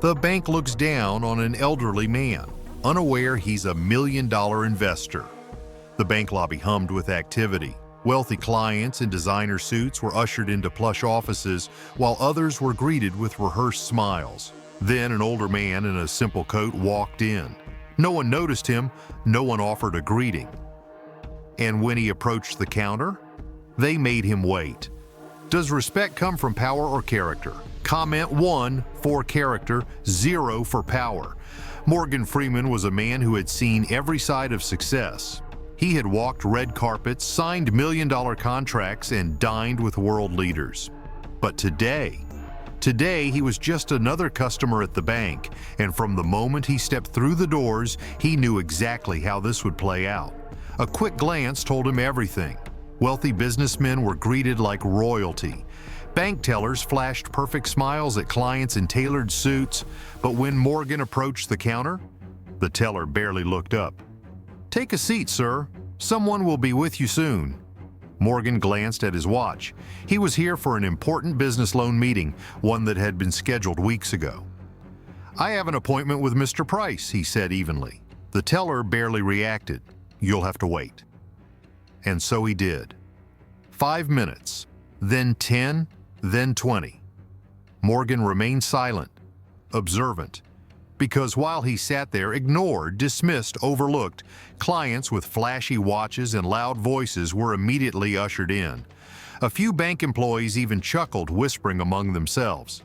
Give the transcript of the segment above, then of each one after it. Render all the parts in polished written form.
The bank looks down on an elderly man, unaware he's a million-dollar investor. The bank lobby hummed with activity. Wealthy clients in designer suits were ushered into plush offices, while others were greeted with rehearsed smiles. Then an older man in a simple coat walked in. No one noticed him, no one offered a greeting. And when he approached the counter, they made him wait. Does respect come from power or character? Comment 1 for character, 0 for power. Morgan Freeman was a man who had seen every side of success. He had walked red carpets, signed million-dollar contracts, and dined with world leaders. But today he was just another customer at the bank, and from the moment he stepped through the doors, he knew exactly how this would play out. A quick glance told him everything. Wealthy businessmen were greeted like royalty. Bank tellers flashed perfect smiles at clients in tailored suits, but when Morgan approached the counter, the teller barely looked up. "Take a seat, sir. Someone will be with you soon." Morgan glanced at his watch. He was here for an important business loan meeting, one that had been scheduled weeks ago. "I have an appointment with Mr. Price," he said evenly. The teller barely reacted. "You'll have to wait." And so he did. 5 minutes, then 10, then 20. Morgan remained silent, observant, because while he sat there, ignored, dismissed, overlooked, clients with flashy watches and loud voices were immediately ushered in. A few bank employees even chuckled, whispering among themselves.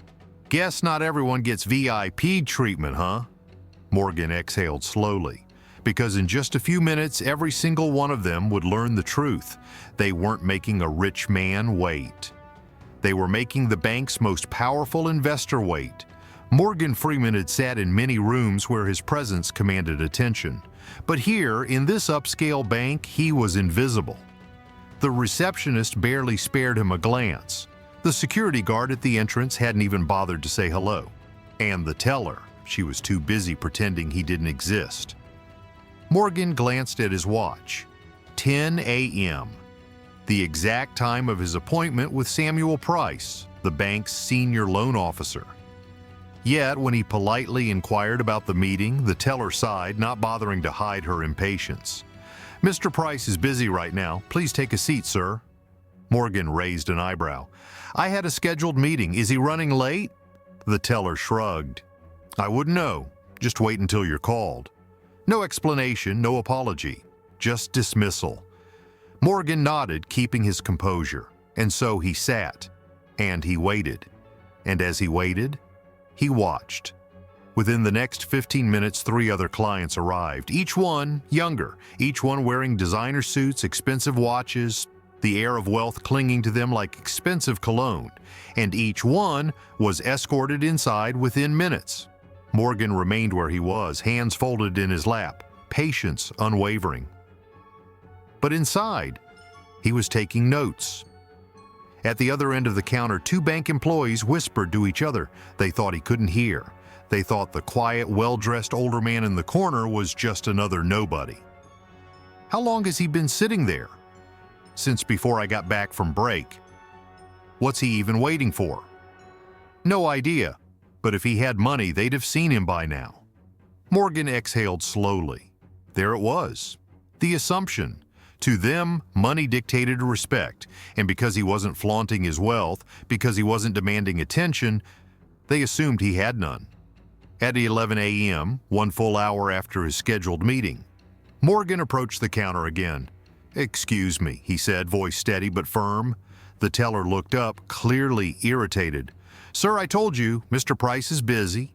"Guess not everyone gets VIP treatment, huh?" Morgan exhaled slowly, because in just a few minutes, every single one of them would learn the truth. They weren't making a rich man wait. They were making the bank's most powerful investor wait. Morgan Freeman had sat in many rooms where his presence commanded attention. But here, in this upscale bank, he was invisible. The receptionist barely spared him a glance. The security guard at the entrance hadn't even bothered to say hello. And the teller, she was too busy pretending he didn't exist. Morgan glanced at his watch. 10 a.m. The exact time of his appointment with Samuel Price, the bank's senior loan officer. Yet, when he politely inquired about the meeting, the teller sighed, not bothering to hide her impatience. "Mr. Price is busy right now. Please take a seat, sir." Morgan raised an eyebrow. "I had a scheduled meeting. Is he running late?" The teller shrugged. "I wouldn't know. Just wait until you're called." No explanation, no apology, just dismissal. Morgan nodded, keeping his composure, and so he sat, and he waited. And as he waited, he watched. Within the next 15 minutes, 3 other clients arrived, each one younger, each one wearing designer suits, expensive watches, the air of wealth clinging to them like expensive cologne, and each one was escorted inside within minutes. Morgan remained where he was, hands folded in his lap, patience unwavering. But inside, he was taking notes. At the other end of the counter, 2 bank employees whispered to each other. They thought he couldn't hear. They thought the quiet, well-dressed older man in the corner was just another nobody. "How long has he been sitting there?" "Since before I got back from break." "What's he even waiting for?" "No idea, but if he had money, they'd have seen him by now." Morgan exhaled slowly. There it was, the assumption. To them, money dictated respect, and because he wasn't flaunting his wealth, because he wasn't demanding attention, they assumed he had none. At 11 a.m., 1 full hour after his scheduled meeting, Morgan approached the counter again. "Excuse me," he said, voice steady but firm. The teller looked up, clearly irritated. "Sir, I told you, Mr. Price is busy."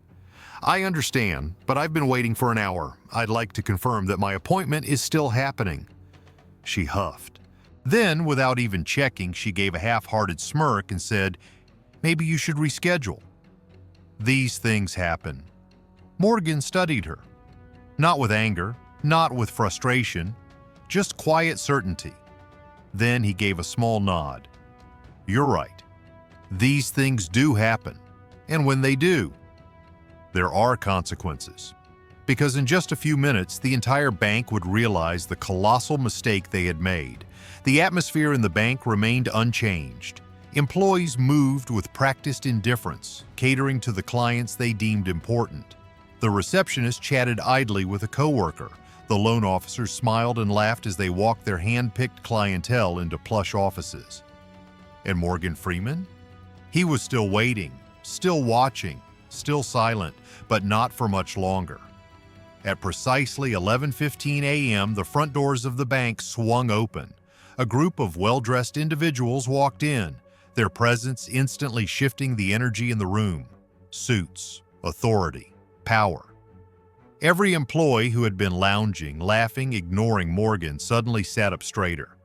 "I understand, but I've been waiting for an hour. I'd like to confirm that my appointment is still happening." She huffed. Then, without even checking, she gave a half-hearted smirk and said, "Maybe you should reschedule." These things happen. Morgan studied her. Not with anger, not with frustration, just quiet certainty. Then he gave a small nod. "You're right. These things do happen. And when they do, there are consequences." Because in just a few minutes, the entire bank would realize the colossal mistake they had made. The atmosphere in the bank remained unchanged. Employees moved with practiced indifference, catering to the clients they deemed important. The receptionist chatted idly with a coworker. The loan officers smiled and laughed as they walked their hand-picked clientele into plush offices. And Morgan Freeman? He was still waiting, still watching, still silent, but not for much longer. At precisely 11:15 a.m., the front doors of the bank swung open. A group of well-dressed individuals walked in, their presence instantly shifting the energy in the room. Suits, authority, power. Every employee who had been lounging, laughing, ignoring Morgan suddenly sat up straighter.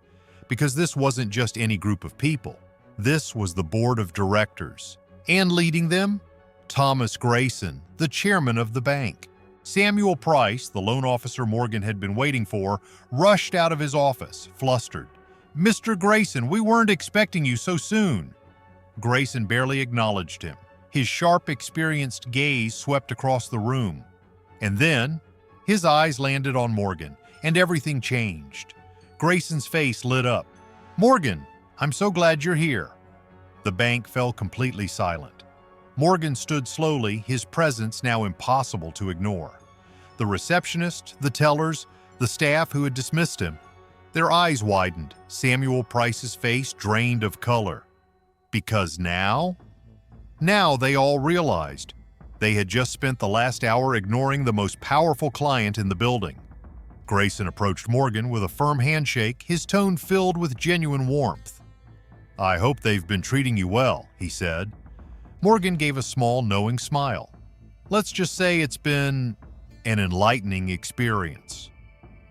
Because this wasn't just any group of people. This was the board of directors. And leading them, Thomas Grayson, the chairman of the bank. Samuel Price, the loan officer Morgan had been waiting for, rushed out of his office, flustered. "Mr. Grayson, we weren't expecting you so soon." Grayson barely acknowledged him. His sharp, experienced gaze swept across the room. And then, his eyes landed on Morgan, and everything changed. Grayson's face lit up. "Morgan, I'm so glad you're here." The bank fell completely silent. Morgan stood slowly, his presence now impossible to ignore. The receptionist, the tellers, the staff who had dismissed him, their eyes widened. Samuel Price's face drained of color. Because now they all realized they had just spent the last hour ignoring the most powerful client in the building. Grayson approached Morgan with a firm handshake, his tone filled with genuine warmth. "I hope they've been treating you well," he said. Morgan gave a small, knowing smile. "Let's just say it's been an enlightening experience."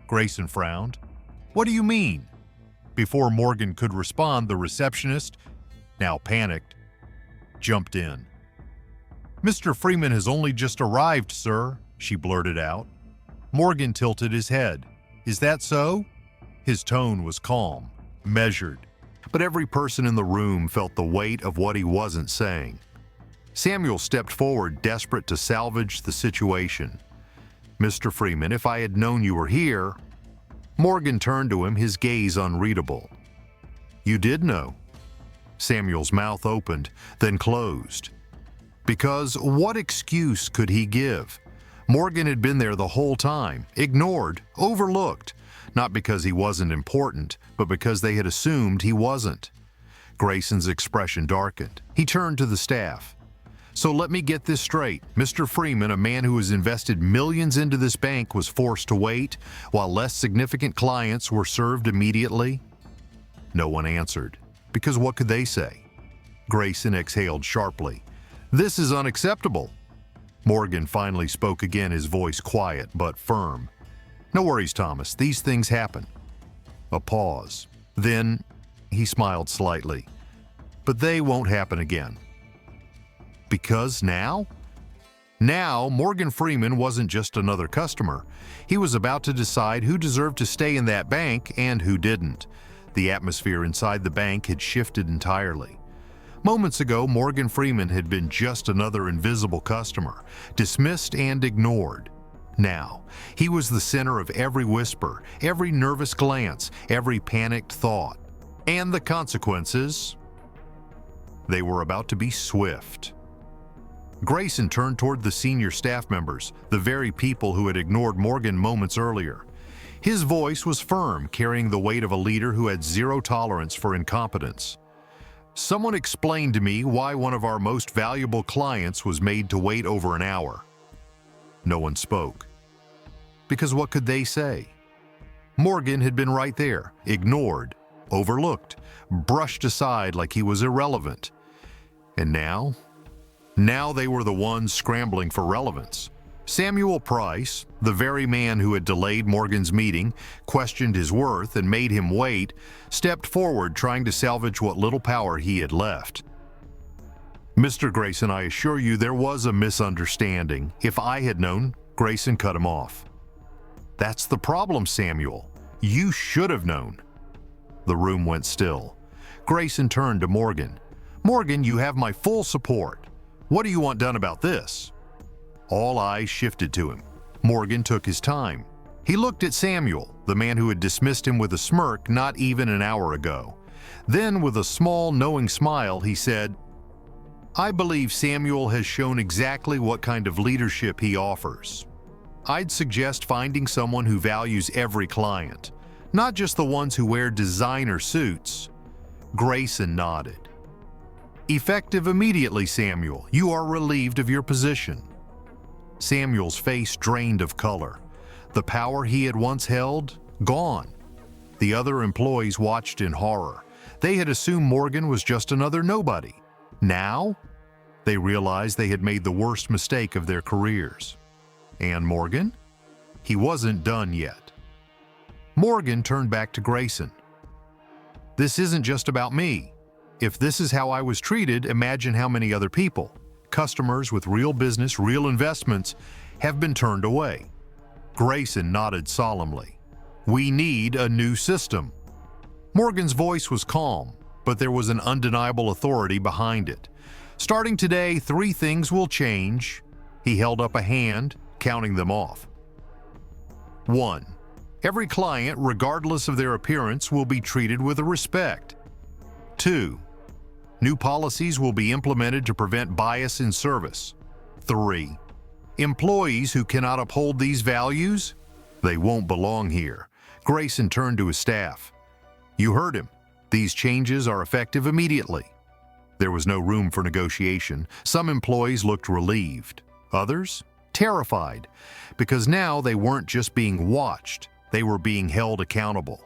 Grayson frowned. "What do you mean?" Before Morgan could respond, the receptionist, now panicked, jumped in. "Mr. Freeman has only just arrived, sir," she blurted out. Morgan tilted his head. "Is that so?" His tone was calm, measured, but every person in the room felt the weight of what he wasn't saying. Samuel stepped forward, desperate to salvage the situation. "Mr. Freeman, if I had known you were here..." Morgan turned to him, his gaze unreadable. "You did know." Samuel's mouth opened, then closed. Because what excuse could he give? Morgan had been there the whole time, ignored, overlooked, not because he wasn't important, but because they had assumed he wasn't. Grayson's expression darkened. He turned to the staff. "So let me get this straight. Mr. Freeman, a man who has invested millions into this bank, was forced to wait, while less significant clients were served immediately?" No one answered. Because what could they say? Grayson exhaled sharply. "This is unacceptable." Morgan finally spoke again, his voice quiet but firm. "No worries, Thomas. These things happen." A pause. Then he smiled slightly. "But they won't happen again." Because now? Now, Morgan Freeman wasn't just another customer. He was about to decide who deserved to stay in that bank and who didn't. The atmosphere inside the bank had shifted entirely. Moments ago, Morgan Freeman had been just another invisible customer, dismissed and ignored. Now, he was the center of every whisper, every nervous glance, every panicked thought. And the consequences? They were about to be swift. Grayson turned toward the senior staff members, the very people who had ignored Morgan moments earlier. His voice was firm, carrying the weight of a leader who had zero tolerance for incompetence. "Someone explained to me why one of our most valuable clients was made to wait over an hour." No one spoke. Because what could they say? Morgan had been right there, ignored, overlooked, brushed aside like he was irrelevant. And now? Now they were the ones scrambling for relevance. Samuel Price, the very man who had delayed Morgan's meeting, questioned his worth, and made him wait, stepped forward trying to salvage what little power he had left. "Mr. Grayson, I assure you there was a misunderstanding. If I had known..." Grayson cut him off. "That's the problem, Samuel. You should have known." The room went still. Grayson turned to Morgan. "Morgan, you have my full support. What do you want done about this?" All eyes shifted to him. Morgan took his time. He looked at Samuel, the man who had dismissed him with a smirk not even an hour ago. Then, with a small, knowing smile, he said, "I believe Samuel has shown exactly what kind of leadership he offers. I'd suggest finding someone who values every client, not just the ones who wear designer suits." Grayson nodded. "Effective immediately, Samuel. You are relieved of your position." Samuel's face drained of color. The power he had once held, gone. The other employees watched in horror. They had assumed Morgan was just another nobody. Now, they realized they had made the worst mistake of their careers. And Morgan? He wasn't done yet. Morgan turned back to Grayson. "This isn't just about me. If this is how I was treated, imagine how many other people, customers with real business, real investments, have been turned away." Grayson nodded solemnly. "We need a new system." Morgan's voice was calm, but there was an undeniable authority behind it. "Starting today, 3 things will change." He held up a hand, counting them off. 1. Every client, regardless of their appearance, will be treated with respect. 2. New policies will be implemented to prevent bias in service. 3. Employees who cannot uphold these values, they won't belong here. Grayson turned to his staff. "You heard him. These changes are effective immediately." There was no room for negotiation. Some employees looked relieved. Others, terrified, because now they weren't just being watched, they were being held accountable.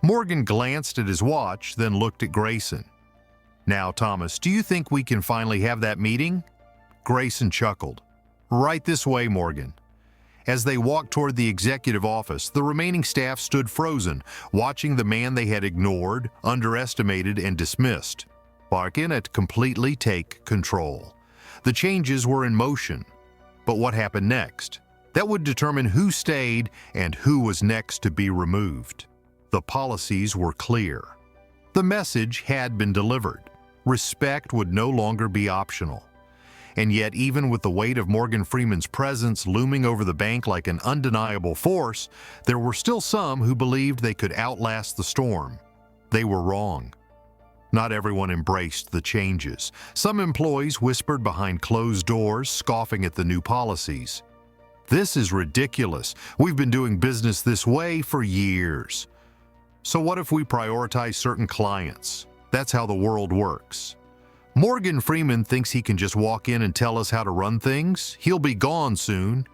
Morgan glanced at his watch, then looked at Grayson. "Now, Thomas, do you think we can finally have that meeting?" Grayson chuckled. "Right this way, Morgan." As they walked toward the executive office, the remaining staff stood frozen, watching the man they had ignored, underestimated, and dismissed bargain to completely take control. The changes were in motion, but what happened next? That would determine who stayed and who was next to be removed. The policies were clear. The message had been delivered. Respect would no longer be optional. And yet, even with the weight of Morgan Freeman's presence looming over the bank like an undeniable force, there were still some who believed they could outlast the storm. They were wrong. Not everyone embraced the changes. Some employees whispered behind closed doors, scoffing at the new policies. "This is ridiculous. We've been doing business this way for years." So what if we prioritize certain clients? That's how the world works. Morgan Freeman thinks he can just walk in and tell us how to run things. He'll be gone soon.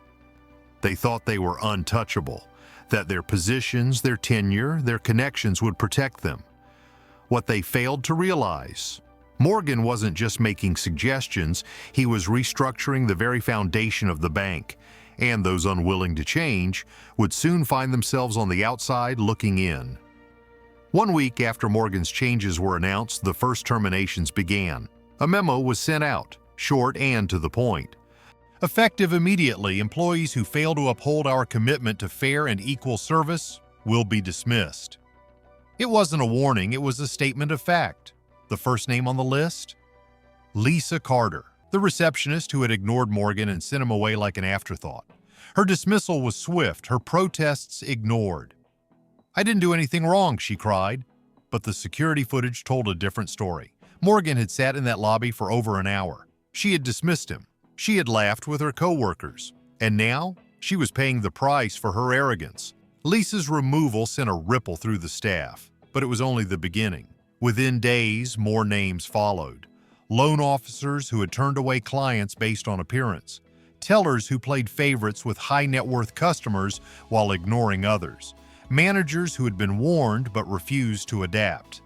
They thought they were untouchable, that their positions, their tenure, their connections would protect them. What they failed to realize, Morgan wasn't just making suggestions, he was restructuring the very foundation of the bank, and those unwilling to change would soon find themselves on the outside looking in. 1 week after Morgan's changes were announced, the first terminations began. A memo was sent out, short and to the point. "Effective immediately, employees who fail to uphold our commitment to fair and equal service will be dismissed." It wasn't a warning, it was a statement of fact. The first name on the list? Lisa Carter, the receptionist who had ignored Morgan and sent him away like an afterthought. Her dismissal was swift, her protests ignored. "I didn't do anything wrong," she cried. But the security footage told a different story. Morgan had sat in that lobby for over an hour. She had dismissed him. She had laughed with her co-workers. And now, she was paying the price for her arrogance. Lisa's removal sent a ripple through the staff, but it was only the beginning. Within days, more names followed. Loan officers who had turned away clients based on appearance. Tellers who played favorites with high-net-worth customers while ignoring others. Managers who had been warned but refused to adapt.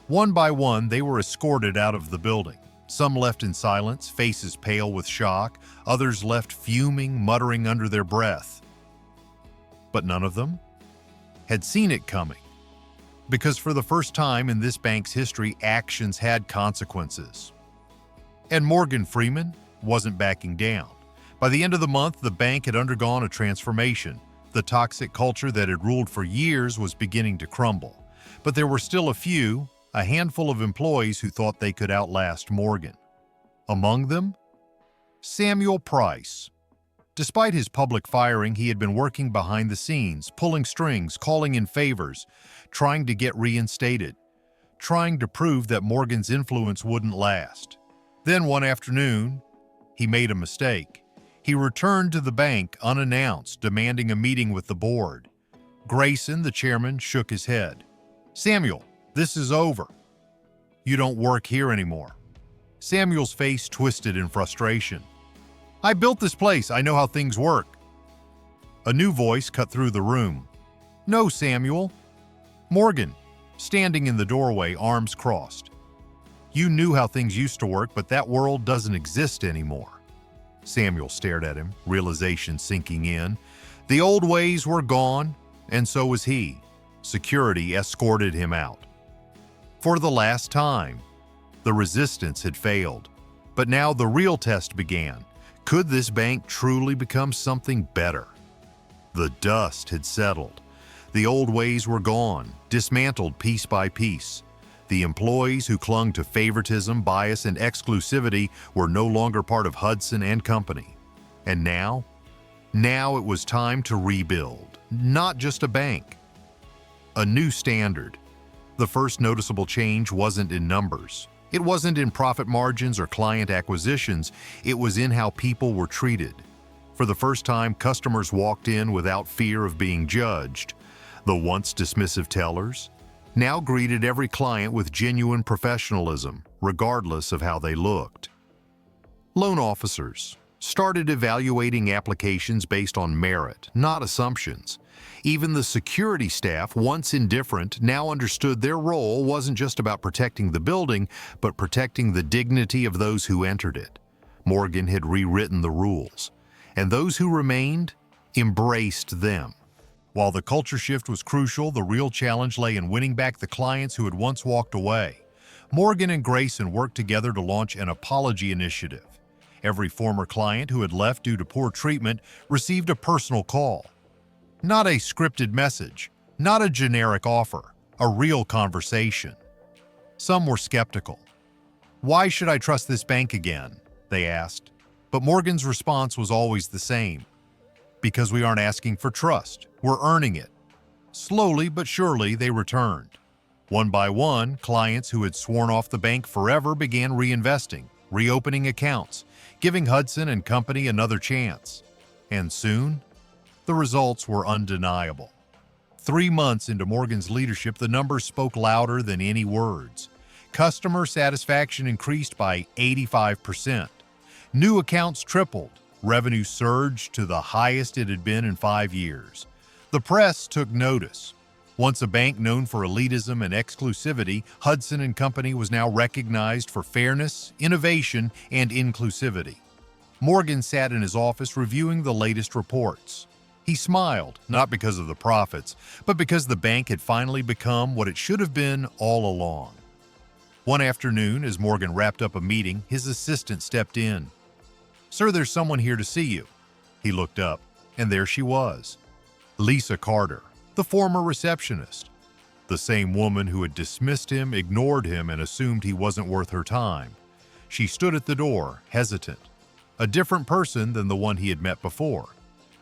One by one, they were escorted out of the building. Some left in silence, faces pale with shock. Others left fuming, muttering under their breath. But none of them had seen it coming. Because for the first time in this bank's history, actions had consequences. And Morgan Freeman wasn't backing down. By the end of the month, the bank had undergone a transformation. The toxic culture that had ruled for years was beginning to crumble. But there were still a handful of employees who thought they could outlast Morgan. Among them, Samuel Price. Despite his public firing, he had been working behind the scenes, pulling strings, calling in favors, trying to get reinstated. trying to prove that Morgan's influence wouldn't last. Then one afternoon, he made a mistake. He returned to the bank unannounced, demanding a meeting with the board. Grayson, the chairman, shook his head. "Samuel, this is over. You don't work here anymore." Samuel's face twisted in frustration. "I built this place. I know how things work." A new voice cut through the room. "No, Samuel." Morgan, standing in the doorway, arms crossed. "You knew how things used to work, but that world doesn't exist anymore." Samuel stared at him, realization sinking in. The old ways were gone, and so was he. Security escorted him out. For the last time, the resistance had failed. But now the real test began. Could this bank truly become something better? The dust had settled. The old ways were gone, dismantled piece by piece. The employees who clung to favoritism, bias, and exclusivity were no longer part of Hudson and Company. And now it was time to rebuild. Not just a bank. A new standard. The first noticeable change wasn't in numbers. It wasn't in profit margins or client acquisitions. It was in how people were treated. For the first time, customers walked in without fear of being judged. The once dismissive tellers now greeted every client with genuine professionalism, regardless of how they looked. Loan officers started evaluating applications based on merit, not assumptions. Even the security staff, once indifferent, now understood their role wasn't just about protecting the building, but protecting the dignity of those who entered it. Morgan had rewritten the rules, and those who remained embraced them. While the culture shift was crucial, the real challenge lay in winning back the clients who had once walked away. Morgan and Grayson worked together to launch an apology initiative. Every former client who had left due to poor treatment received a personal call. Not a scripted message, not a generic offer, a real conversation. Some were skeptical. "Why should I trust this bank again?" they asked. But Morgan's response was always the same. "Because we aren't asking for trust, we're earning it." Slowly but surely, they returned. One by one, clients who had sworn off the bank forever began reinvesting, reopening accounts, giving Hudson and Company another chance. And soon, the results were undeniable. 3 months into Morgan's leadership, the numbers spoke louder than any words. Customer satisfaction increased by 85%. New accounts tripled. Revenue surged to the highest it had been in 5 years. The press took notice. Once a bank known for elitism and exclusivity, Hudson and Company was now recognized for fairness, innovation, and inclusivity. Morgan sat in his office reviewing the latest reports. He smiled, not because of the profits, but because the bank had finally become what it should have been all along. One afternoon, as Morgan wrapped up a meeting, his assistant stepped in. "Sir, there's someone here to see you." He looked up, and there she was. Lisa Carter, the former receptionist. The same woman who had dismissed him, ignored him, and assumed he wasn't worth her time. She stood at the door, hesitant. A different person than the one he had met before.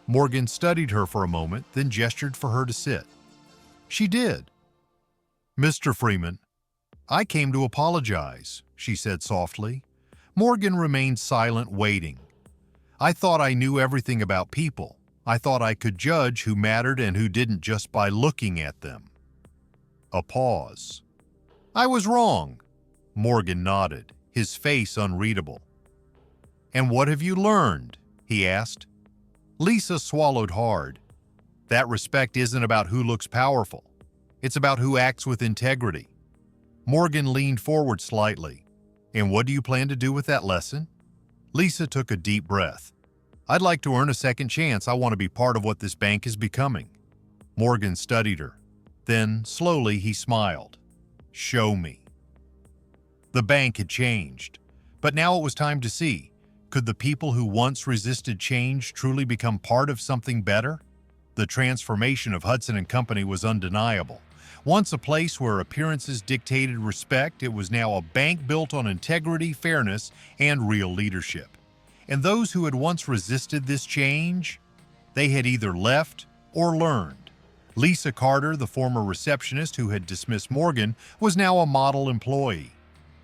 Morgan studied her for a moment, then gestured for her to sit. She did. "Mr. Freeman, I came to apologize," she said softly. Morgan remained silent, waiting. "I thought I knew everything about people. I thought I could judge who mattered and who didn't just by looking at them." A pause. "I was wrong." Morgan nodded, his face unreadable. "And what have you learned?" he asked. Lisa swallowed hard. "That respect isn't about who looks powerful. It's about who acts with integrity." Morgan leaned forward slightly. "And what do you plan to do with that lesson?" Lisa took a deep breath. "I'd like to earn a second chance. I want to be part of what this bank is becoming." Morgan studied her. Then, slowly, he smiled. "Show me." The bank had changed. But now it was time to see. Could the people who once resisted change truly become part of something better? The transformation of Hudson and Company was undeniable. Once a place where appearances dictated respect, it was now a bank built on integrity, fairness, and real leadership. And those who had once resisted this change, they had either left or learned. Lisa Carter, the former receptionist who had dismissed Morgan, was now a model employee.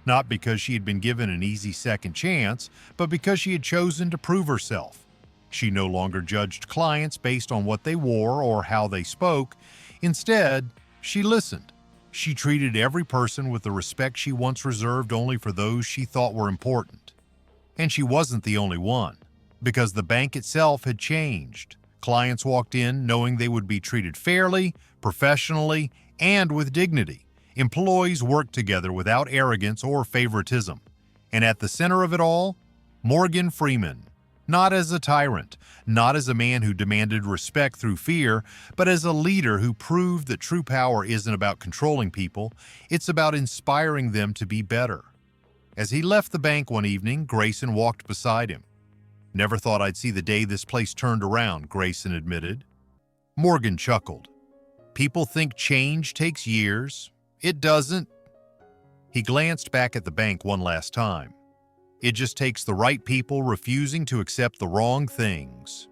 Not because she had been given an easy second chance, but because she had chosen to prove herself. She no longer judged clients based on what they wore or how they spoke. Instead, she listened. She treated every person with the respect she once reserved only for those she thought were important. And she wasn't the only one, because the bank itself had changed. Clients walked in knowing they would be treated fairly, professionally, and with dignity. Employees worked together without arrogance or favoritism. And at the center of it all, Morgan Freeman. Not as a tyrant, not as a man who demanded respect through fear, but as a leader who proved that true power isn't about controlling people, it's about inspiring them to be better. As he left the bank one evening, Grayson walked beside him. "Never thought I'd see the day this place turned around," Grayson admitted. Morgan chuckled. "People think change takes years. It doesn't." He glanced back at the bank one last time. "It just takes the right people refusing to accept the wrong things."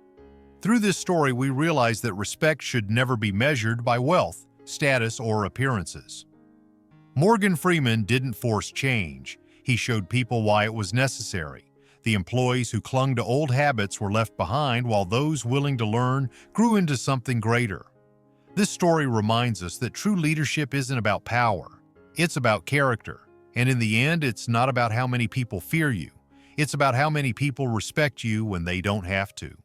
Through this story, we realize that respect should never be measured by wealth, status, or appearances. Morgan Freeman didn't force change. He showed people why it was necessary. The employees who clung to old habits were left behind, while those willing to learn grew into something greater. This story reminds us that true leadership isn't about power. It's about character. And in the end, it's not about how many people fear you. It's about how many people respect you when they don't have to.